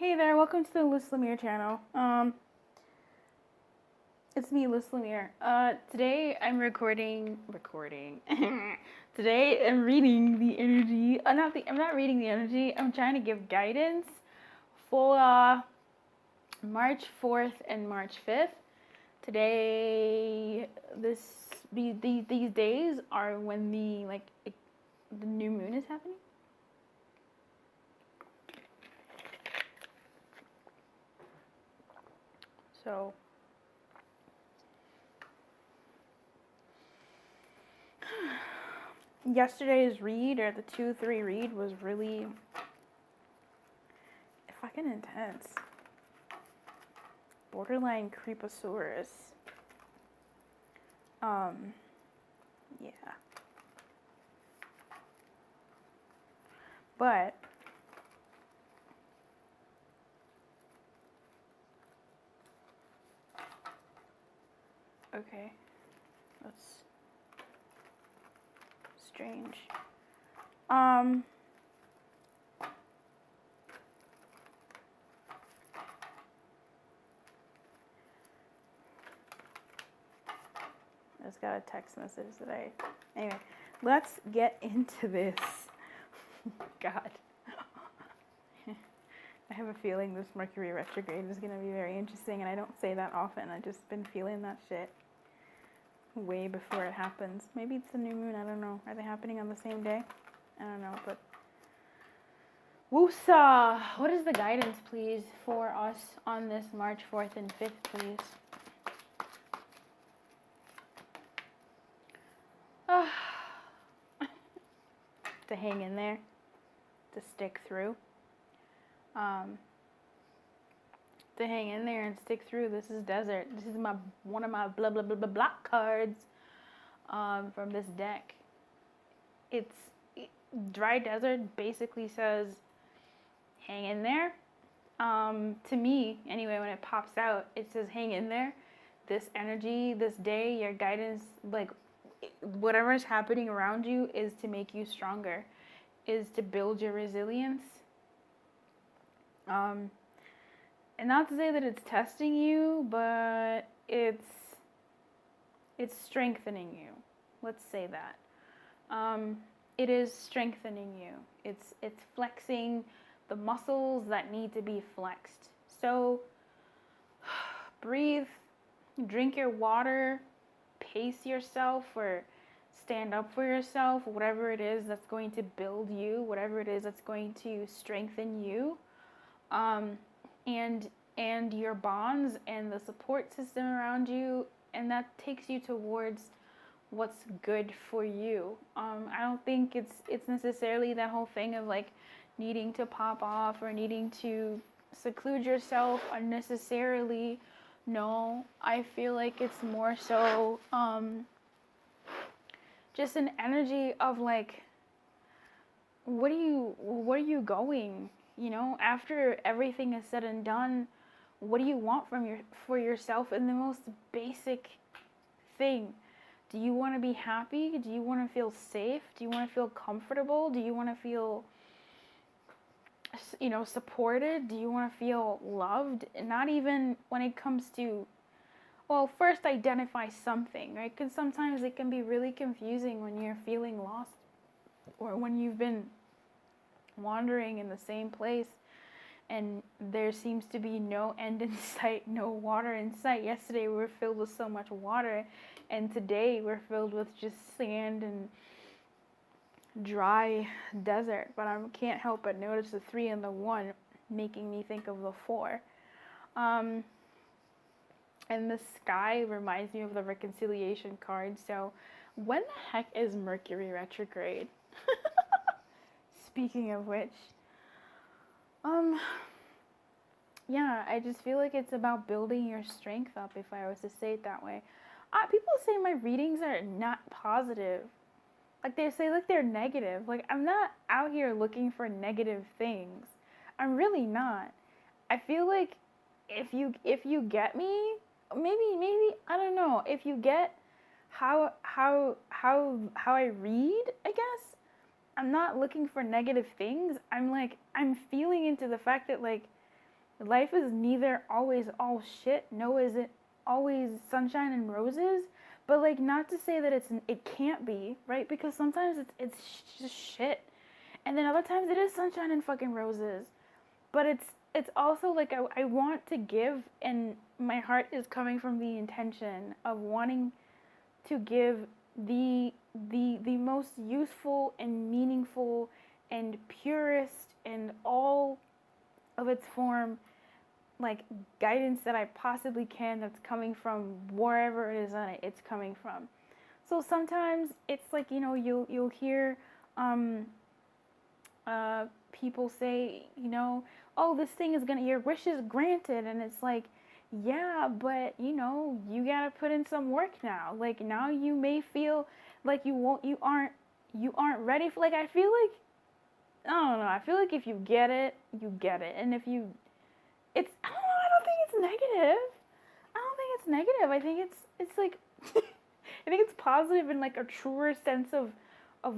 Hey there, welcome to the Lumiere channel. It's me, Lumiere. Today I'm recording. Today I'm reading the energy. I'm not reading the energy. I'm trying to give guidance for March 4th and March 5th. Today, these days are when the new moon is happening. So yesterday's read, or the 2-3 read, was really fucking intense. Borderline creeposaurus. Yeah. But okay, that's strange. I just got a text message that anyway, let's get into this. God. I have a feeling this Mercury retrograde is going to be very interesting, and I don't say that often. I've just been feeling that shit way before it happens. Maybe it's the new moon, I don't know. Are they happening on the same day? I don't know, but woosah! What is the guidance, please, for us on this March 4th and 5th, please? To hang in there, to stick through. To hang in there and stick through. This is desert. This is one of my blah blah blah blah block cards from this deck. Dry desert basically says hang in there. To me, anyway, when it pops out, it says hang in there. This energy, this day, your guidance, like whatever's happening around you is to make you stronger, is to build your resilience. And not to say that it's testing you, but it's strengthening you. Let's say that. It is strengthening you. It's flexing the muscles that need to be flexed. So breathe, drink your water, pace yourself, or stand up for yourself, whatever it is that's going to build you, whatever it is that's going to strengthen you. And your bonds and the support system around you, and that takes you towards what's good for you. I don't think it's necessarily that whole thing of like needing to pop off or needing to seclude yourself unnecessarily. No, I feel like it's more so just an energy of like, where are you going? You know, after everything is said and done, what do you want for yourself in the most basic thing? Do you want to be happy? Do you want to feel safe? Do you want to feel comfortable? Do you want to feel, supported? Do you want to feel loved? Not even when it comes to, well, first identify something, right? Because sometimes it can be really confusing when you're feeling lost, or when you've been wandering in the same place and there seems to be no end in sight, no water in sight. Yesterday we were filled with so much water, and today we're filled with just sand and dry desert. But I can't help but notice the 3 and the 1 making me think of the 4. And the sky reminds me of the reconciliation card. So when the heck is Mercury retrograde? Speaking of which, yeah, I just feel like it's about building your strength up, if I was to say it that way. People say my readings are not positive. Like, they say like they're negative. Like, I'm not out here looking for negative things. I'm really not. I feel like if you get me, maybe I don't know, if you get how I read, I guess, I'm not looking for negative things. I'm feeling into the fact that, like, Life is neither always all shit, no isn't always sunshine and roses, but like not to say that it can't be, right? Because sometimes it's just shit. And then other times it is sunshine and fucking roses. But it's also like I want to give, and my heart is coming from the intention of wanting to give the most useful and meaningful and purest and all of its form, like, guidance that I possibly can, that's coming from wherever it is that it's coming from. So sometimes it's like, you'll hear people say, oh, this thing is gonna, your wish is granted, and it's like, yeah, but you gotta put in some work now. Like, now you may feel like you aren't ready for, like, I feel like, I don't know, I feel like if you get it, you get it. And if you, I don't know, I don't think it's negative. I don't think it's negative. I think it's like, I think it's positive in like a truer sense of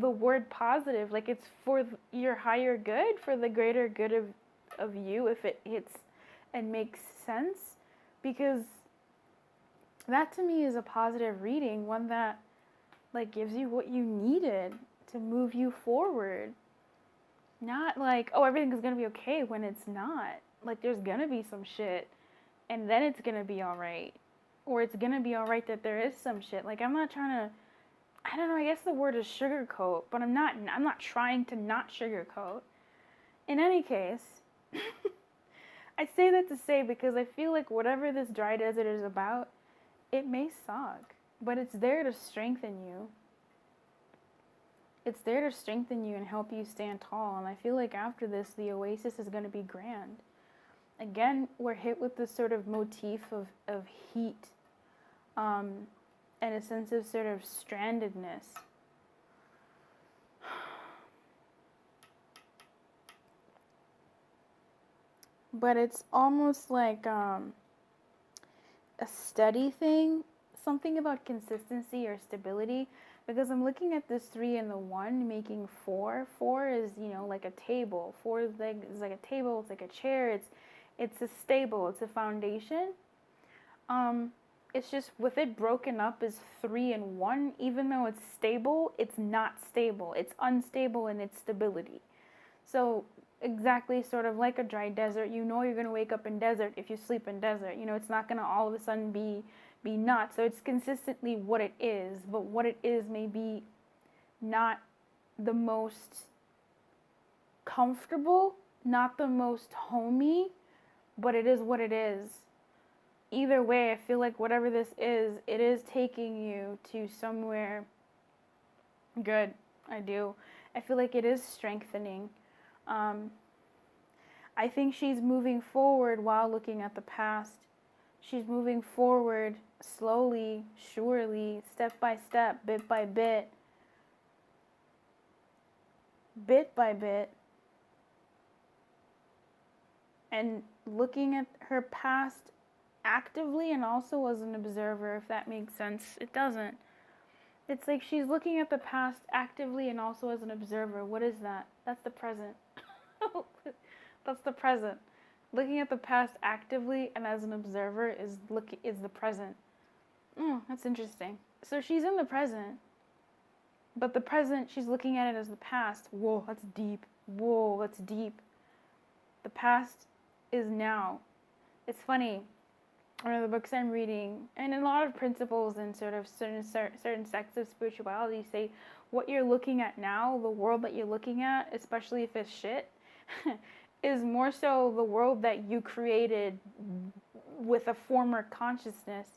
the word positive. Like, it's for your higher good, for the greater good of you, if it hits and makes sense. Because that to me is a positive reading, one that like gives you what you needed to move you forward. Not like, oh, everything's gonna be okay when it's not. Like, there's gonna be some shit, and then it's gonna be alright. Or it's gonna be alright that there is some shit. Like, I'm not trying to, I don't know, I guess the word is sugarcoat, but I'm not trying to not sugarcoat. In any case, I say that to say, because I feel like whatever this dry desert is about, it may suck, but it's there to strengthen you. It's there to strengthen you and help you stand tall. And I feel like after this, the oasis is going to be grand. Again, we're hit with this sort of motif of heat, and a sense of sort of strandedness. But it's almost like a steady thing, something about consistency or stability. Because I'm looking at this 3 and the 1 making 4. 4 is, like a table. 4 is like a table, it's like a chair, it's a stable, it's a foundation. It's just, with it broken up as 3 and 1, even though it's stable, it's not stable. It's unstable in its stability. So exactly, sort of like a dry desert, you're going to wake up in desert if you sleep in desert. It's not going to all of a sudden be not. So it's consistently what it is, but what it is may be not the most comfortable, not the most homey, but it is what it is. Either way, I feel like whatever this is, it is taking you to somewhere good. I do. I feel like it is strengthening. I think she's moving forward while looking at the past. She's moving forward slowly, surely, step by step, bit by bit, and looking at her past actively and also as an observer, if that makes sense. It doesn't. It's like she's looking at the past actively and also as an observer. What is that? That's the present. That's the present. Looking at the past actively and as an observer is the present. Oh, that's interesting. So she's in the present, but the present, she's looking at it as the past. Whoa, that's deep. Whoa, that's deep. The past is now. It's funny. One of the books I'm reading, and a lot of principles in sort of certain sects of spirituality say what you're looking at now, the world that you're looking at, especially if it's shit, is more so the world that you created with a former consciousness,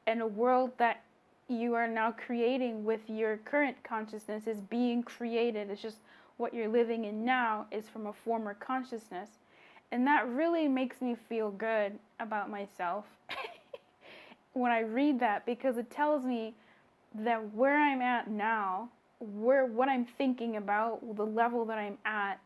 and a world that you are now creating with your current consciousness is being created. It's just what you're living in now is from a former consciousness. And that really makes me feel good about myself when I read that, because it tells me that where I'm at now, what I'm thinking about, the level that I'm at,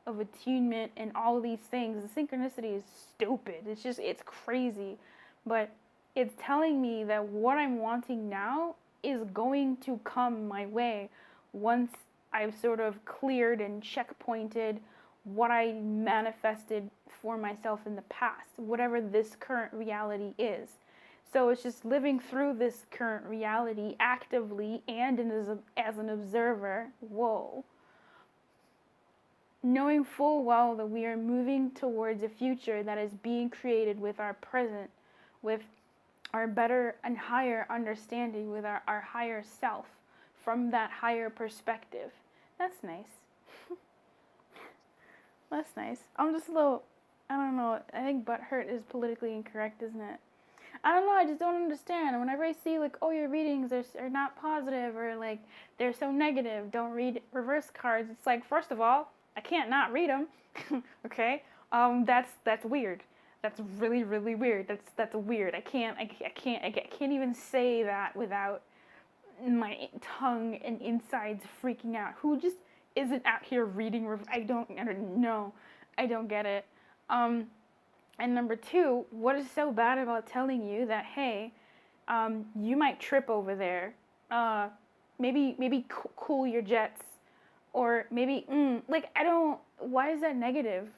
of attunement and all of these things, the synchronicity is stupid. It's crazy. But it's telling me that what I'm wanting now is going to come my way once I've sort of cleared and checkpointed what I manifested for myself in the past, whatever this current reality is. So it's just living through this current reality actively and as an observer. Whoa. Knowing full well that we are moving towards a future that is being created with our present, with our better and higher understanding, with our higher self, from that higher perspective. That's nice. That's nice. I'm just a little, I don't know, I think butthurt is politically incorrect, isn't it? I don't know, I just don't understand. Whenever I see, like, oh, your readings are not positive, or, like, they're so negative, don't read reverse cards, it's like, first of all, I can't not read them, okay? That's weird. That's really, really weird. That's weird. I can't even say that without my tongue and insides freaking out. Who just isn't out here reading? I don't know. I don't get it. And number two, what is so bad about telling you that, hey, you might trip over there. Maybe cool your jets, or maybe like, I don't. Why is that negative?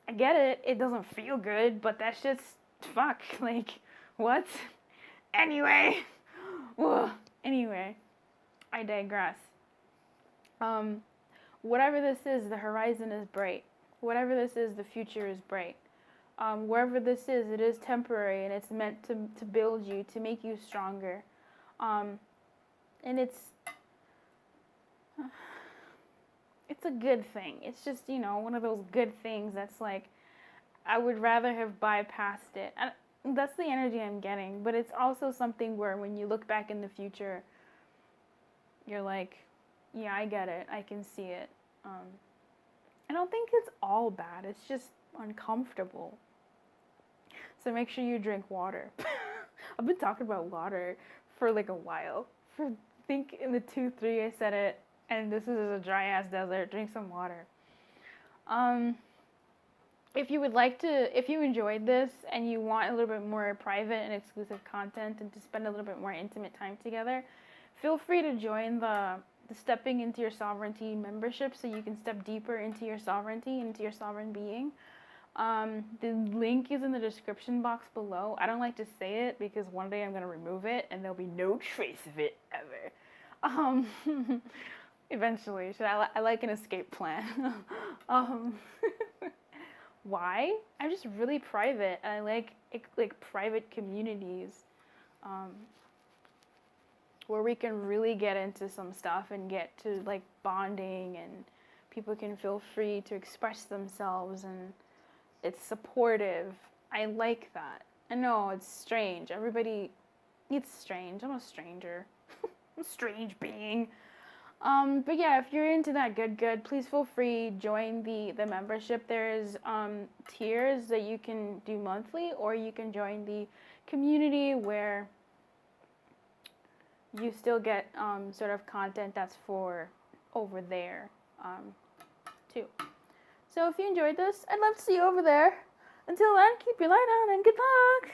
I get it. It doesn't feel good, but that's just fuck. Like, what? Anyway. Ugh. Anyway, I digress. Whatever this is, the horizon is bright. Whatever this is, the future is bright. Wherever this is, it is temporary, and it's meant to build you, to make you stronger. And it's a good thing. It's just, one of those good things that's like, I would rather have bypassed it. And that's the energy I'm getting. But it's also something where when you look back in the future, you're like, yeah, I get it. I can see it. I don't think it's all bad. It's just uncomfortable. So make sure you drink water. I've been talking about water for like a while. I think in the 2-3 I said it, and this is a dry ass desert. Drink some water. If you enjoyed this and you want a little bit more private and exclusive content and to spend a little bit more intimate time together, feel free to join the Stepping into Your Sovereignty membership, so you can step deeper into your sovereignty, into your sovereign being. The link is in the description box below. I don't like to say it because one day I'm going to remove it and there'll be no trace of it ever. Eventually. I like an escape plan. Why? I'm just really private. I like private communities. Where we can really get into some stuff and get to like bonding, and people can feel free to express themselves, and it's supportive. I like that. I know it's strange. It's strange. I'm a stranger. I'm a strange being. But yeah, if you're into that good, please feel free, join the membership. There's tiers that you can do monthly, or you can join the community where you still get sort of content that's for over there too. So if you enjoyed this, I'd love to see you over there. Until then, keep your light on and good luck!